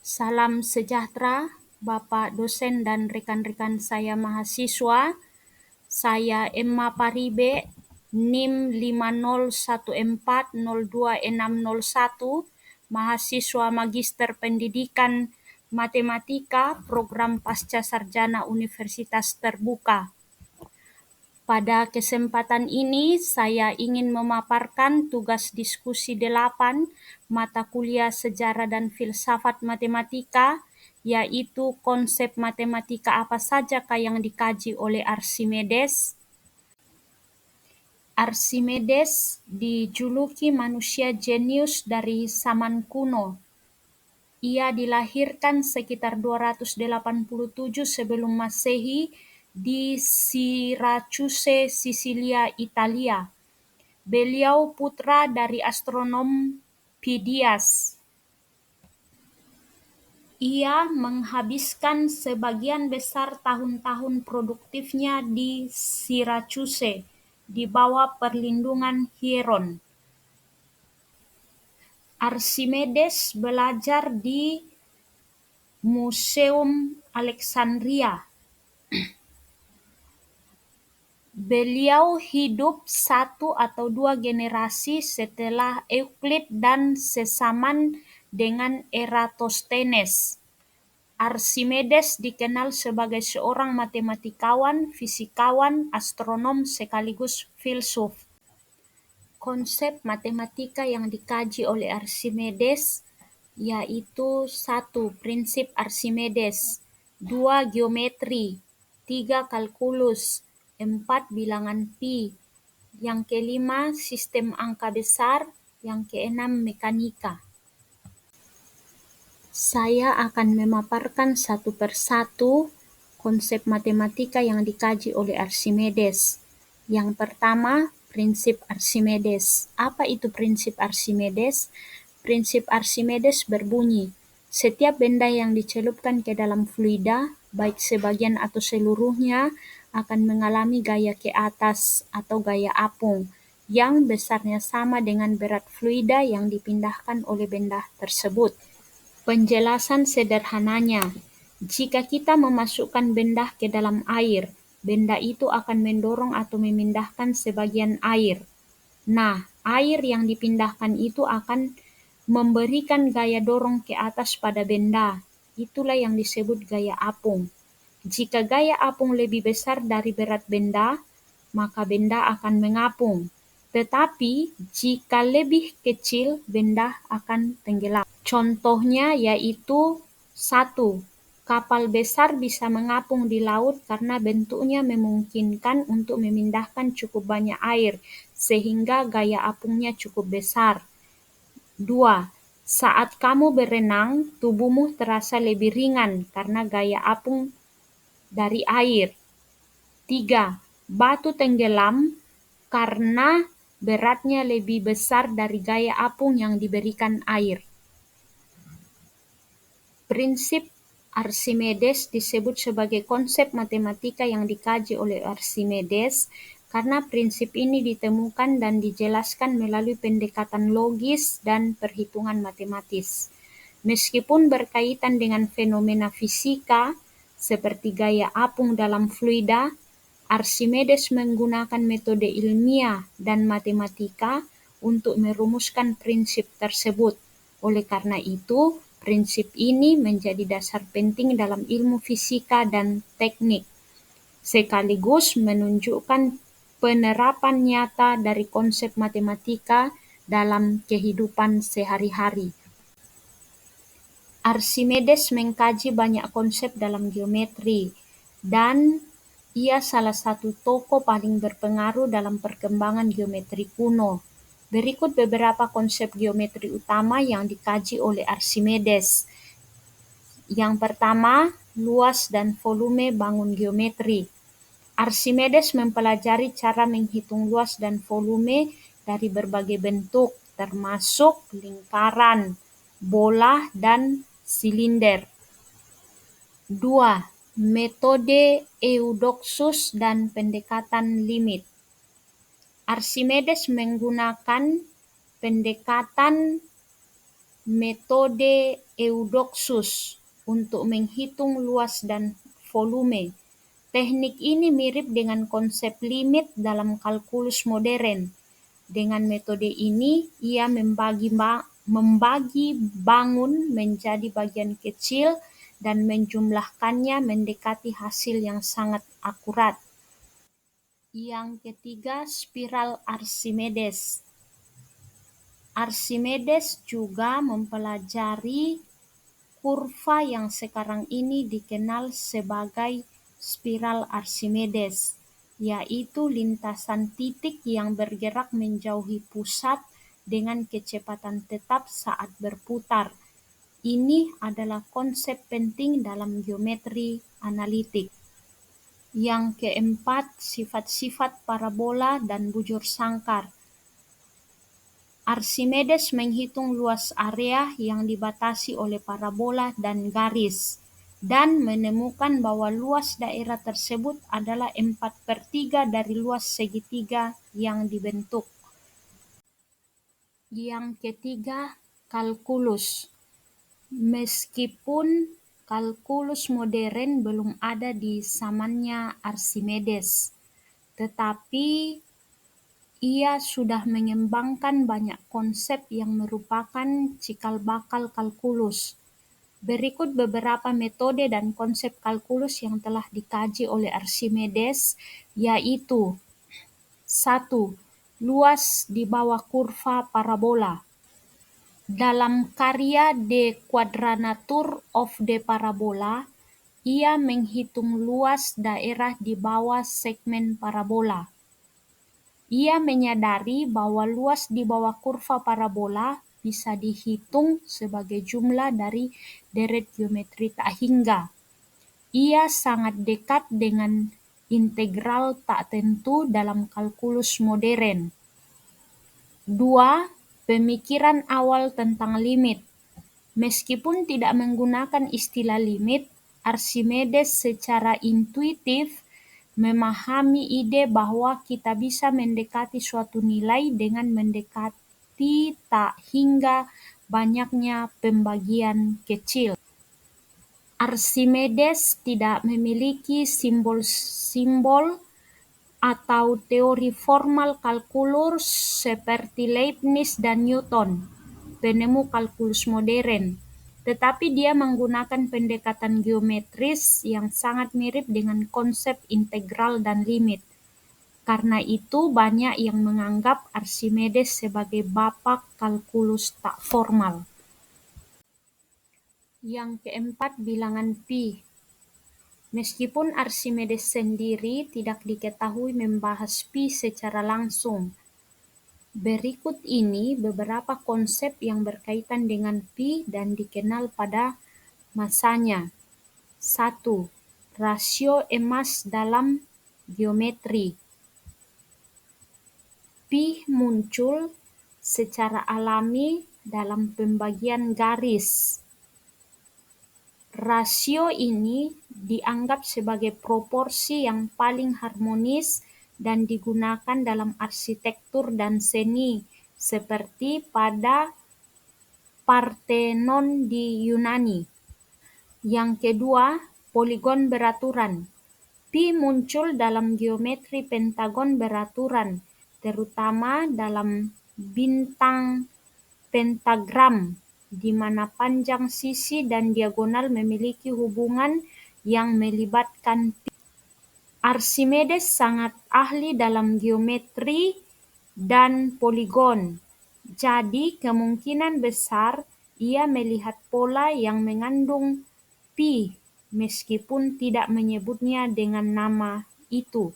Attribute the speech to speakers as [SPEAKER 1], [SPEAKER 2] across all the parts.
[SPEAKER 1] Salam sejahtera, Bapak dosen dan rekan-rekan saya mahasiswa. Saya Emma Paribe, NIM 5014026601, mahasiswa Magister Pendidikan Matematika Program Pasca Sarjana Universitas Terbuka. Pada kesempatan ini saya ingin memaparkan tugas diskusi 8 mata kuliah Sejarah dan Filsafat Matematika, yaitu konsep matematika apa sajakah yang dikaji oleh Archimedes. Archimedes dijuluki manusia jenius dari zaman kuno. Ia dilahirkan sekitar 287 sebelum Masehi di Siracusa, Sisilia, Italia. Beliau putra dari astronom Phidias. Ia menghabiskan sebagian besar tahun-tahun produktifnya di Siracusa di bawah perlindungan Hieron. Archimedes belajar di Museum Alexandria. Beliau hidup 1 atau 2 generasi setelah Euclid dan sesaman dengan Eratosthenes. Archimedes dikenal sebagai seorang matematikawan, fisikawan, astronom sekaligus filsuf. Konsep matematika yang dikaji oleh Archimedes yaitu 1. Prinsip Archimedes, 2. Geometri, 3. Kalkulus, 4. Bilangan pi, yang kelima sistem angka besar, yang keenam mekanika. Saya akan memaparkan satu persatu konsep matematika yang dikaji oleh Archimedes. Yang pertama, prinsip Archimedes. Apa itu prinsip Archimedes? Prinsip Archimedes berbunyi, setiap benda yang dicelupkan ke dalam fluida, baik sebagian atau seluruhnya, akan mengalami gaya ke atas atau gaya apung, yang besarnya sama dengan berat fluida yang dipindahkan oleh benda tersebut. Penjelasan sederhananya, jika kita memasukkan benda ke dalam air, benda itu akan mendorong atau memindahkan sebagian air. Nah, air yang dipindahkan itu akan memberikan gaya dorong ke atas pada benda. Itulah yang disebut gaya apung. Jika gaya apung lebih besar dari berat benda, maka benda akan mengapung. Tetapi jika lebih kecil, benda akan tenggelam. Contohnya yaitu 1. Kapal besar bisa mengapung di laut karena bentuknya memungkinkan untuk memindahkan cukup banyak air, sehingga gaya apungnya cukup besar. 2. Saat kamu berenang, tubuhmu terasa lebih ringan karena gaya apung dari air. 3. Batu tenggelam karena beratnya lebih besar dari gaya apung yang diberikan air. Prinsip Archimedes disebut sebagai konsep matematika yang dikaji oleh Archimedes karena prinsip ini ditemukan dan dijelaskan melalui pendekatan logis dan perhitungan matematis. Meskipun berkaitan dengan fenomena fisika seperti gaya apung dalam fluida, Archimedes menggunakan metode ilmiah dan matematika untuk merumuskan prinsip tersebut. Oleh karena itu, prinsip ini menjadi dasar penting dalam ilmu fisika dan teknik, sekaligus menunjukkan penerapan nyata dari konsep matematika dalam kehidupan sehari-hari. Archimedes mengkaji banyak konsep dalam geometri, dan ia salah satu tokoh paling berpengaruh dalam perkembangan geometri kuno. Berikut beberapa konsep geometri utama yang dikaji oleh Archimedes. Yang pertama, luas dan volume bangun geometri. Archimedes mempelajari cara menghitung luas dan volume dari berbagai bentuk, termasuk lingkaran, bola, dan silinder. 2. Metode Eudoxus dan pendekatan limit. Archimedes menggunakan pendekatan metode Eudoxus untuk menghitung luas dan volume. Teknik ini mirip dengan konsep limit dalam kalkulus modern. Dengan metode ini, ia membagi bangun menjadi bagian kecil dan menjumlahkannya mendekati hasil yang sangat akurat. Yang ketiga, spiral Archimedes. Archimedes juga mempelajari kurva yang sekarang ini dikenal sebagai spiral Archimedes, yaitu lintasan titik yang bergerak menjauhi pusat dengan kecepatan tetap saat berputar. Ini adalah konsep penting dalam geometri analitik. Yang keempat, sifat-sifat parabola dan bujur sangkar. Archimedes menghitung luas area yang dibatasi oleh parabola dan garis, dan menemukan bahwa luas daerah tersebut adalah 4/3 dari luas segitiga yang dibentuk. Yang ketiga, kalkulus. Meskipun kalkulus modern belum ada di zamannya Archimedes, tetapi ia sudah mengembangkan banyak konsep yang merupakan cikal bakal kalkulus. Berikut beberapa metode dan konsep kalkulus yang telah dikaji oleh Archimedes, yaitu 1. Luas di bawah kurva parabola. Dalam karya The Quadrature of the Parabola, ia menghitung luas daerah di bawah segmen parabola. Ia menyadari bahwa luas di bawah kurva parabola bisa dihitung sebagai jumlah dari deret geometri tak hingga. Ia sangat dekat dengan integral tak tentu dalam kalkulus modern. 2. Pemikiran awal tentang limit. Meskipun tidak menggunakan istilah limit, Archimedes secara intuitif memahami ide bahwa kita bisa mendekati suatu nilai dengan mendekati tak hingga banyaknya pembagian kecil. Archimedes tidak memiliki simbol-simbol atau teori formal kalkulus seperti Leibniz dan Newton, penemu kalkulus modern, tetapi dia menggunakan pendekatan geometris yang sangat mirip dengan konsep integral dan limit. Karena itu, banyak yang menganggap Archimedes sebagai bapak kalkulus tak formal. Yang keempat, bilangan pi. Meskipun Archimedes sendiri tidak diketahui membahas pi secara langsung, berikut ini beberapa konsep yang berkaitan dengan pi dan dikenal pada masanya. 1. Rasio emas dalam geometri. Pi muncul secara alami dalam pembagian garis. Rasio ini dianggap sebagai proporsi yang paling harmonis dan digunakan dalam arsitektur dan seni, seperti pada Parthenon di Yunani. Yang kedua, poligon beraturan. Pi muncul dalam geometri pentagon beraturan, terutama dalam bintang pentagram, di mana panjang sisi dan diagonal memiliki hubungan yang melibatkan pi. Archimedes sangat ahli dalam geometri dan poligon, jadi kemungkinan besar ia melihat pola yang mengandung pi meskipun tidak menyebutnya dengan nama itu.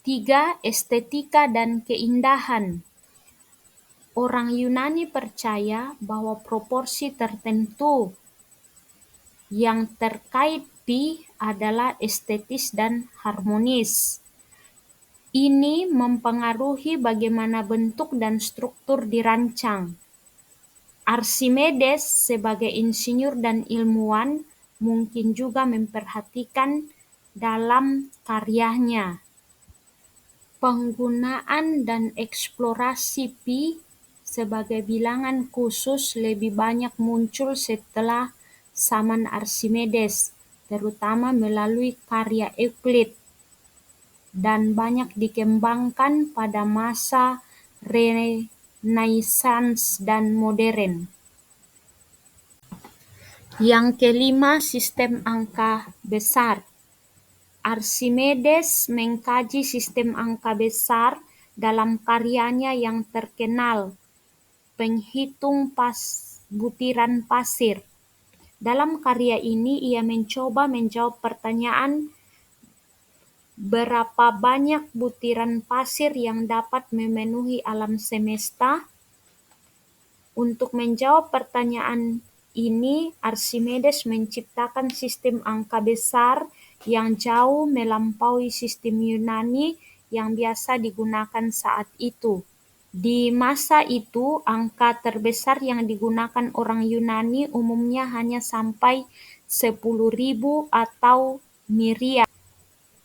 [SPEAKER 1] 3. Estetika dan keindahan. Orang Yunani percaya bahwa proporsi tertentu yang terkait pi adalah estetis dan harmonis. Ini mempengaruhi bagaimana bentuk dan struktur dirancang. Archimedes sebagai insinyur dan ilmuwan mungkin juga memperhatikan dalam karyanya penggunaan dan eksplorasi pi sebagai bilangan khusus lebih banyak muncul setelah zaman Archimedes, terutama melalui karya Euclid, dan banyak dikembangkan pada masa Renaissance dan modern. Yang kelima, sistem angka besar. Archimedes mengkaji sistem angka besar dalam karyanya yang terkenal, Penghitung Butiran Pasir. Dalam karya ini ia mencoba menjawab pertanyaan berapa banyak butiran pasir yang dapat memenuhi alam semesta. Untuk menjawab pertanyaan ini, Archimedes menciptakan sistem angka besar yang jauh melampaui sistem Yunani yang biasa digunakan saat itu. Di masa itu, angka terbesar yang digunakan orang Yunani umumnya hanya sampai 10.000 atau myriad.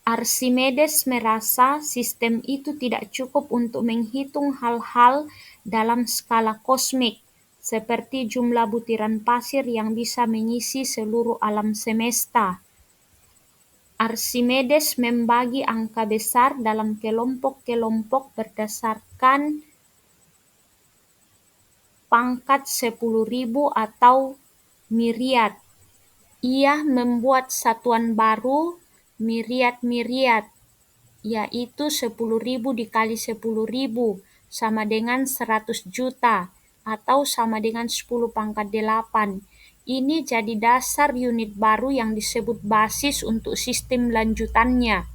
[SPEAKER 1] Archimedes merasa sistem itu tidak cukup untuk menghitung hal-hal dalam skala kosmik, seperti jumlah butiran pasir yang bisa mengisi seluruh alam semesta. Archimedes membagi angka besar dalam kelompok-kelompok berdasarkan pangkat 10.000 atau myriad. Ia membuat satuan baru, myriad, yaitu 10.000 dikali 10.000 sama dengan 100 juta atau sama dengan 10⁸. Ini jadi dasar unit baru yang disebut basis untuk sistem lanjutannya.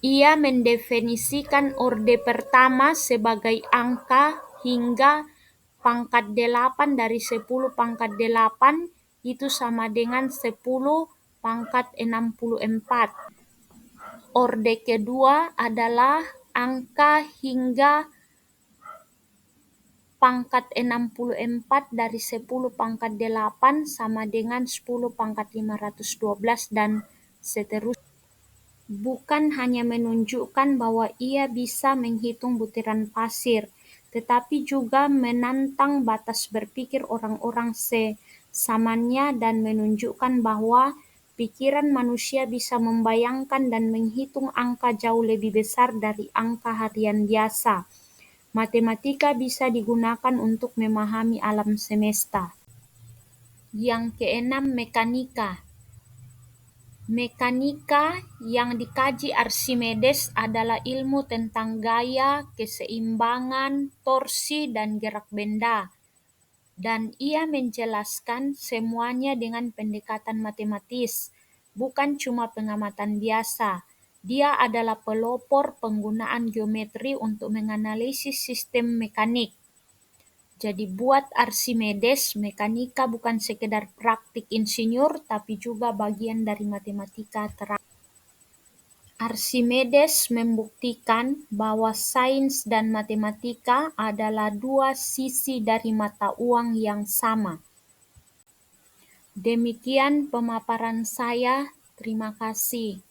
[SPEAKER 1] Ia mendefinisikan orde pertama sebagai angka hingga pangkat 8 dari 10⁸ itu sama dengan 10�64. Orde kedua adalah angka hingga pangkat 64 dari 10⁸ sama dengan 10⁻512 dan seterusnya. Bukan hanya menunjukkan bahwa ia bisa menghitung butiran pasir, tetapi juga menantang batas berpikir orang-orang sesamanya dan menunjukkan bahwa pikiran manusia bisa membayangkan dan menghitung angka jauh lebih besar dari angka harian biasa. Matematika bisa digunakan untuk memahami alam semesta. Yang keenam, mekanika. Mekanika yang dikaji Archimedes adalah ilmu tentang gaya, keseimbangan, torsi, dan gerak benda. Dan ia menjelaskan semuanya dengan pendekatan matematis, bukan cuma pengamatan biasa. Dia adalah pelopor penggunaan geometri untuk menganalisis sistem mekanik. Jadi buat Archimedes, mekanika bukan sekedar praktik insinyur, tapi juga bagian dari matematika terakhir. Archimedes membuktikan bahwa sains dan matematika adalah dua sisi dari mata uang yang sama. Demikian pemaparan saya. Terima kasih.